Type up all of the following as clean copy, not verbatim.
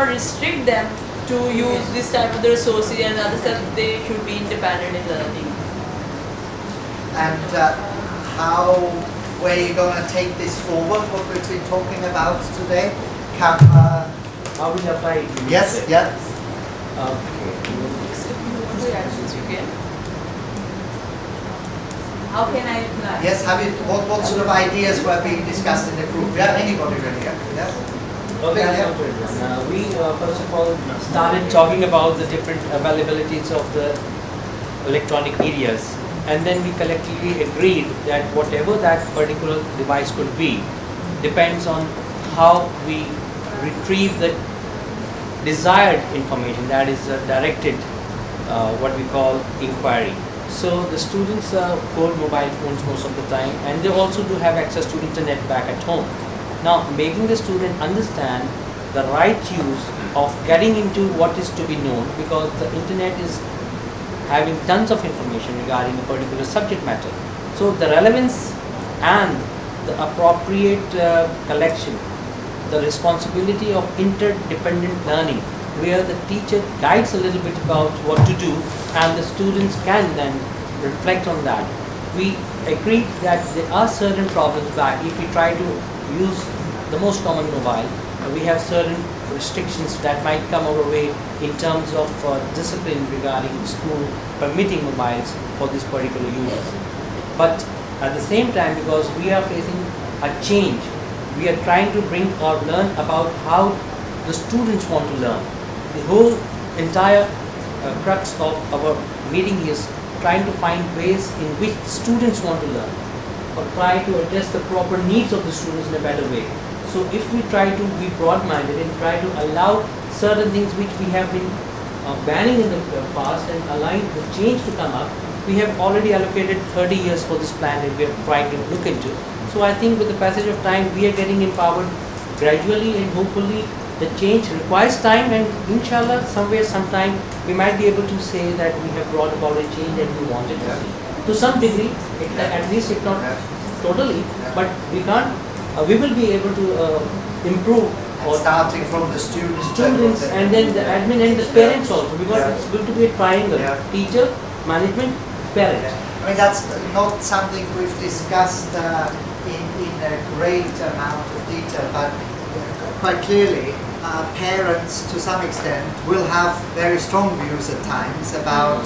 not restrict them to use this type of the resources and other stuff. They should be independent in learning. And where are you going to take this forward, what we've been talking about today? How will you apply it? Yes, yes. How can I apply? Yes, what sort of ideas were being discussed in the group? Yeah, anybody really? Yeah. Okay, we first of all started talking about the different availabilities of the electronic medias, and then we collectively agreed that whatever that particular device could be depends on how we retrieve the desired information, that is directed what we call inquiry. So the students hold mobile phones most of the time, and they also do have access to internet back at home. Now, making the student understand the right use of getting into what is to be known, because the internet is having tons of information regarding a particular subject matter. So the relevance and the appropriate collection, the responsibility of interdependent learning, where the teacher guides a little bit about what to do and the students can then reflect on that. We agreed that there are certain problems that if we try to use the most common mobile, we have certain restrictions that might come our way in terms of discipline regarding school permitting mobiles for this particular use. But at the same time, because we are facing a change, we are trying to bring or learn about how the students want to learn. The whole entire crux of our meeting is trying to find ways in which students want to learn, or try to address the proper needs of the students in a better way. So if we try to be broad-minded and try to allow certain things which we have been banning in the past and allowing the change to come up, we have already allocated 30 years for this plan that we are trying to look into. So I think with the passage of time, we are getting empowered gradually, and hopefully the change requires time, and inshallah somewhere, sometime, we might be able to say that we have brought about a change and we wanted to see. To some degree, at least if not totally, but we can't, we will be able to improve. Or starting from the students and then the admin and the parents also, because it's going to be a triangle, teacher, management, parent. I mean, that's not something we've discussed in a great amount of detail, but quite clearly parents to some extent will have very strong views at times about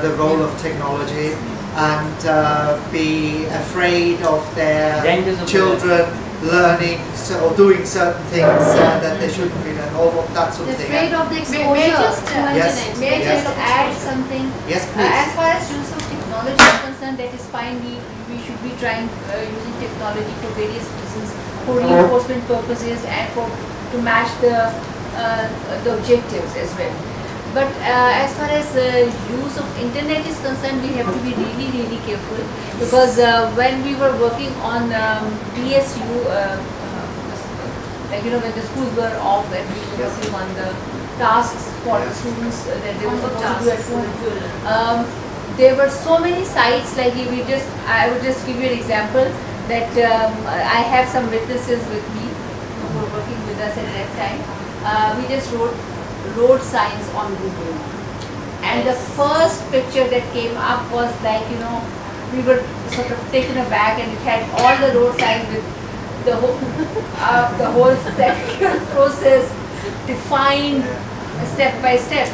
the role of technology, and be afraid of their children learning or doing certain things that they shouldn't be, and all of that sort of thing. Afraid of the exposure to internet. May I just add something? Yes, please. As far as use of technology is concerned, that is fine. We should be trying using technology for various reasons, for reinforcement purposes and to match the objectives as well. But as far as use of internet is concerned, we have to be really careful, because when we were working on PSU, like when the schools were off and we were working on the tasks for the students that they were supposed to do at home, there were so many sites. Like I would just give you an example that I have some witnesses with me who were working with us at that time. We just wrote road signs on Google, and the first picture that came up was like, we were sort of taken aback, and it had all the road signs with the whole secular process defined step by step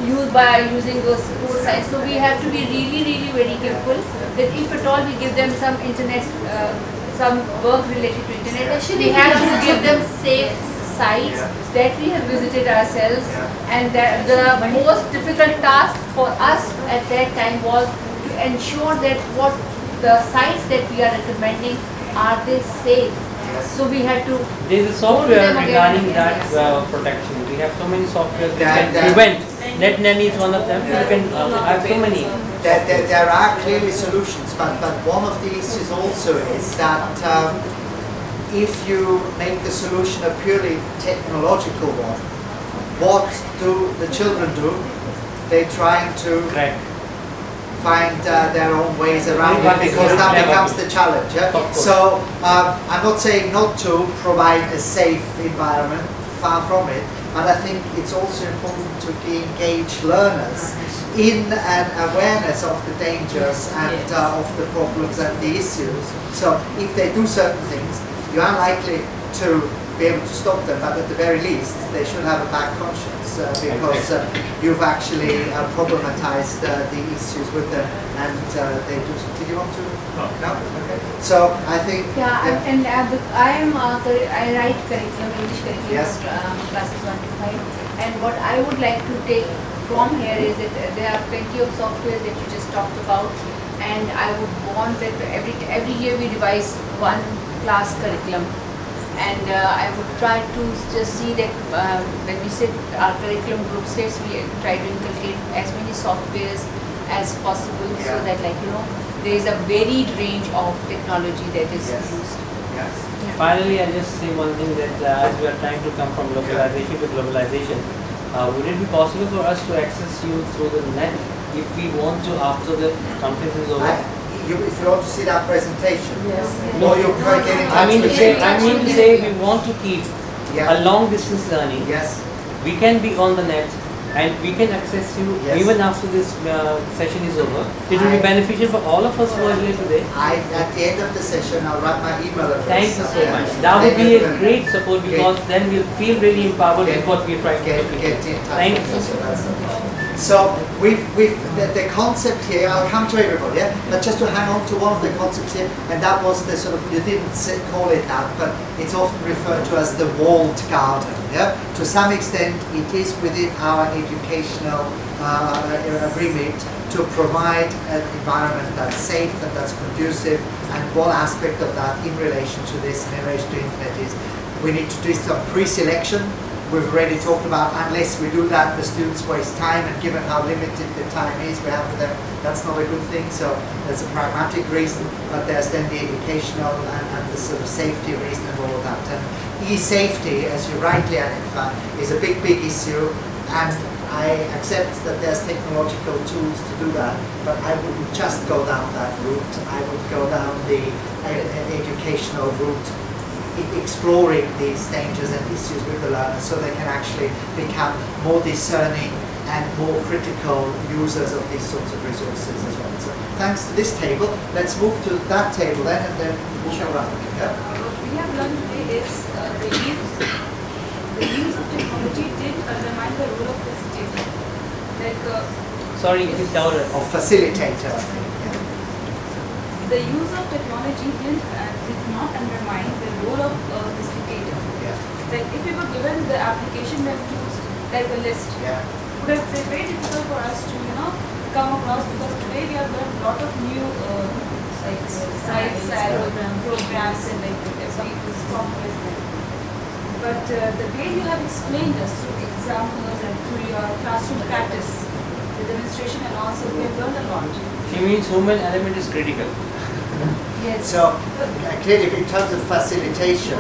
using those road signs. So we have to be really very careful that if at all we give them some internet, some work related to internet, we have to give them safe sites that we have visited ourselves, and that the most difficult task for us at that time was to ensure that what the sites that we are recommending, are they safe. So we had to. There is a software regarding that protection. We have so many softwares that can prevent. NetNanny is one of them. You can have so many. There are clearly solutions, but one of the issues also is that if you make the solution a purely technological one, what do the children do? They're trying to find their own ways around it, because that becomes the challenge. So I'm not saying not to provide a safe environment, far from it, but I think it's also important to engage learners in an awareness of the dangers and of the problems and the issues. So if they do certain things, you are likely to be able to stop them, but at the very least they should have a back conscience because you've actually problematized the issues with them, and they do. Did you want to? No. Okay. So I think. Yeah, and I write curriculum, English curriculum, yes. Classes 1 to 5, and what I would like to take from here is that there are plenty of softwares that you just talked about, and I would want that every year we revise one class curriculum. And I would try to just see that when we sit our curriculum group sits, we try to inculcate as many softwares as possible, so that there is a varied range of technology that is used. Yes. Finally, I'll just say one thing, that as we are trying to come from localization to globalization, would it be possible for us to access you through the net if we want to after the conference is over? If you want to see that presentation, No, you're getting. I mean to say we want to keep a long distance learning. Yes. We can be on the net and we can access you even after this session is over. It will be beneficial for all of us who are here today. At the end of the session, I'll write my email address. Thank you so much. That would be a great support, because then we'll feel really empowered with what we're trying to do. Get in touch. Thank you. So the concept here, I'll come to everybody, but just to hang on to one of the concepts here, and that was the sort of, you didn't call it that, but it's often referred to as the walled garden. To some extent, it is within our educational remit to provide an environment that's safe and that's conducive, and one aspect of that in relation to this, in relation to internet, is we need to do some pre-selection. We've already talked about, unless we do that, the students waste time, and given how limited the time is we have for them, that's not a good thing. So there's a pragmatic reason, but there's then the educational and the sort of safety reason and all of that. And e-safety, as you rightly identify, is a big issue, and I accept that there's technological tools to do that, but I wouldn't just go down that route. I would go down the educational route, exploring these dangers and issues with the learners, so they can actually become more discerning and more critical users of these sorts of resources as well. So thanks to this table, let's move to that table then, and then we'll show up. What we have learned today is the use of technology did undermine the role of facilitator. Sorry, it is louder. Of facilitator, I think. The use of technology did not undermine the role of facilitator. Like if we were given the application web tools like a list, would have been very difficult for us to come across, because today we have learned a lot of new sites and programs and every software is there. But the way you have explained us through examples and through your classroom practice, the demonstration and also, we have learned a lot. She means human element is critical. Yes. So clearly, in terms of facilitation,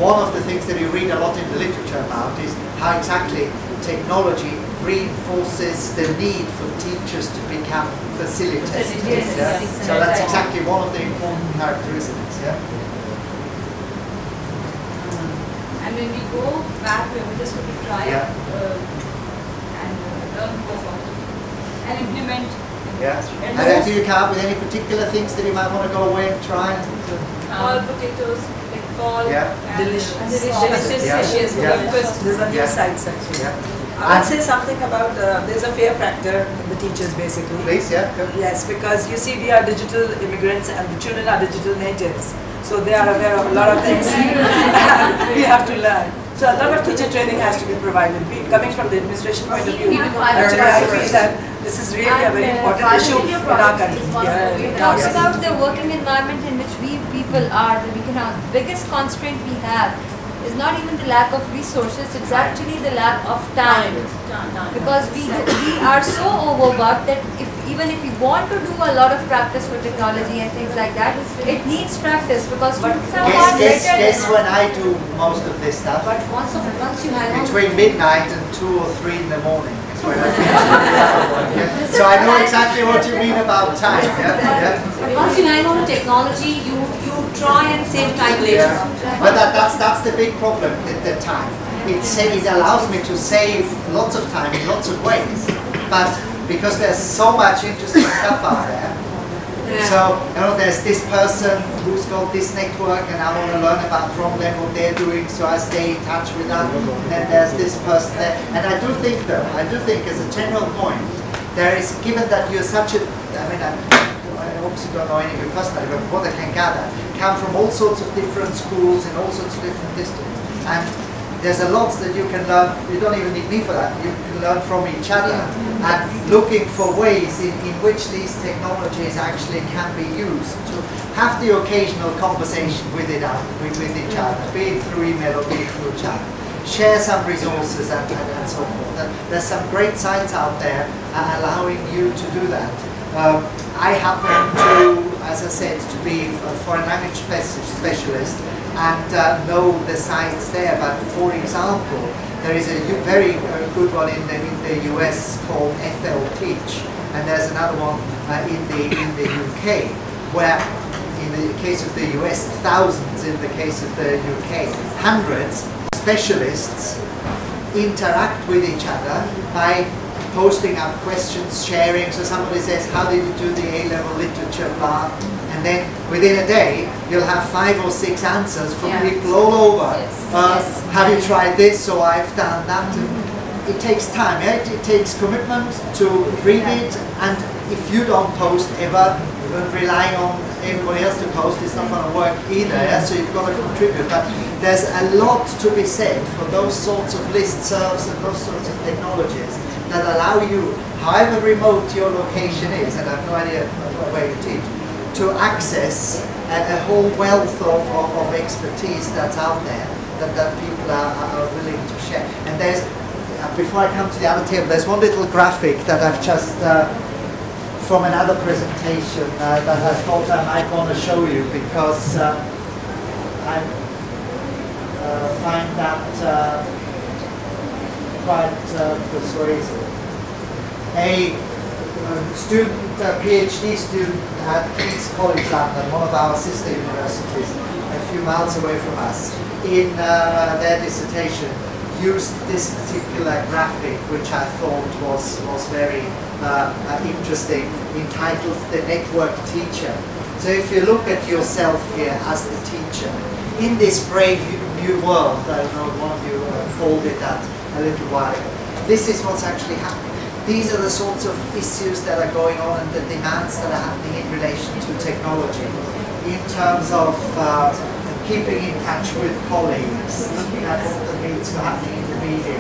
one of the things that you read a lot in the literature about is how exactly technology reinforces the need for teachers to become facilitators. So that's exactly one of the important characteristics. And when we go back, we just want to try and learn more and implement. And then do you come up with any particular things that you might want to go away and try? All potatoes, like call, delicious. Delicious. There's a new sites actually. I would say something about, there's a fear factor in the teachers basically. Please, Yes, because you see we are digital immigrants and the children are digital natives. So they are aware of a lot of things we have to learn. So a lot of teacher training has to be provided. Coming from the administration point of view, actually I feel that this is really a very important issue in our country. It talks about the working environment in which we people are. The biggest constraint we have is not even the lack of resources, it's actually the lack of time. Because we are so overworked that even if we want to do a lot of practice for technology and things like that, it needs practice, because students are far better. Guess when I do most of this stuff? But once you have between midnight and 2 or 3 in the morning is when I finish. So I know exactly what you mean about time. But once you hang on to technology, you try and save time later. But that's the big problem, the time. it allows me to save lots of time in lots of ways. But because there's so much interesting stuff out there, so there's this person who's got this network, and I want to learn about from them what they're doing, so I stay in touch with them. And then there's this person there, and I do think as a general point, there is, given that you're such a, I obviously don't know any of you personally, but what I can gather, come from all sorts of different schools in all sorts of different districts, and there's a lot that you can learn. You don't even need me for that. You can learn from each other, and looking for ways in which these technologies actually can be used to have the occasional conversation with each other, be it through email or be it through chat. Share some resources and so forth. And there's some great sites out there allowing you to do that. I happen to, as I said, to be a foreign language specialist and know the sites there. But for example, there is a very good one in the US called FTL Teach, and there's another one in the UK, where in the case of the US, thousands; in the case of the UK, hundreds. Specialists interact with each other by posting up questions, sharing. So somebody says, how did you do the A-level literature, blah, and then within a day you'll have 5 or 6 answers from people all over. Have you tried this? So I've done that. And it takes time, it takes commitment to read it, and if you don't post ever, relying on everybody else to post, it's not going to work either, so you've got to contribute. But there's a lot to be said for those sorts of listservs and those sorts of technologies that allow you, however remote your location is, and I have no idea where you teach, to access a whole wealth of expertise that's out there that people are willing to share. And there's, before I come to the other table, there's one little graphic that I've just from another presentation that I thought I might want to show you, because I find that quite persuasive. A student, a PhD student at King's College London, one of our sister universities, a few miles away from us, in their dissertation used this particular graphic, which I thought was very interesting, entitled The Network Teacher. So if you look at yourself here as the teacher, in this brave new world, I don't know, one of you folded that a little while ago, this is what's actually happening. These are the sorts of issues that are going on and the demands that are happening in relation to technology, in terms of keeping in touch with colleagues. That's the needs for happening in the media.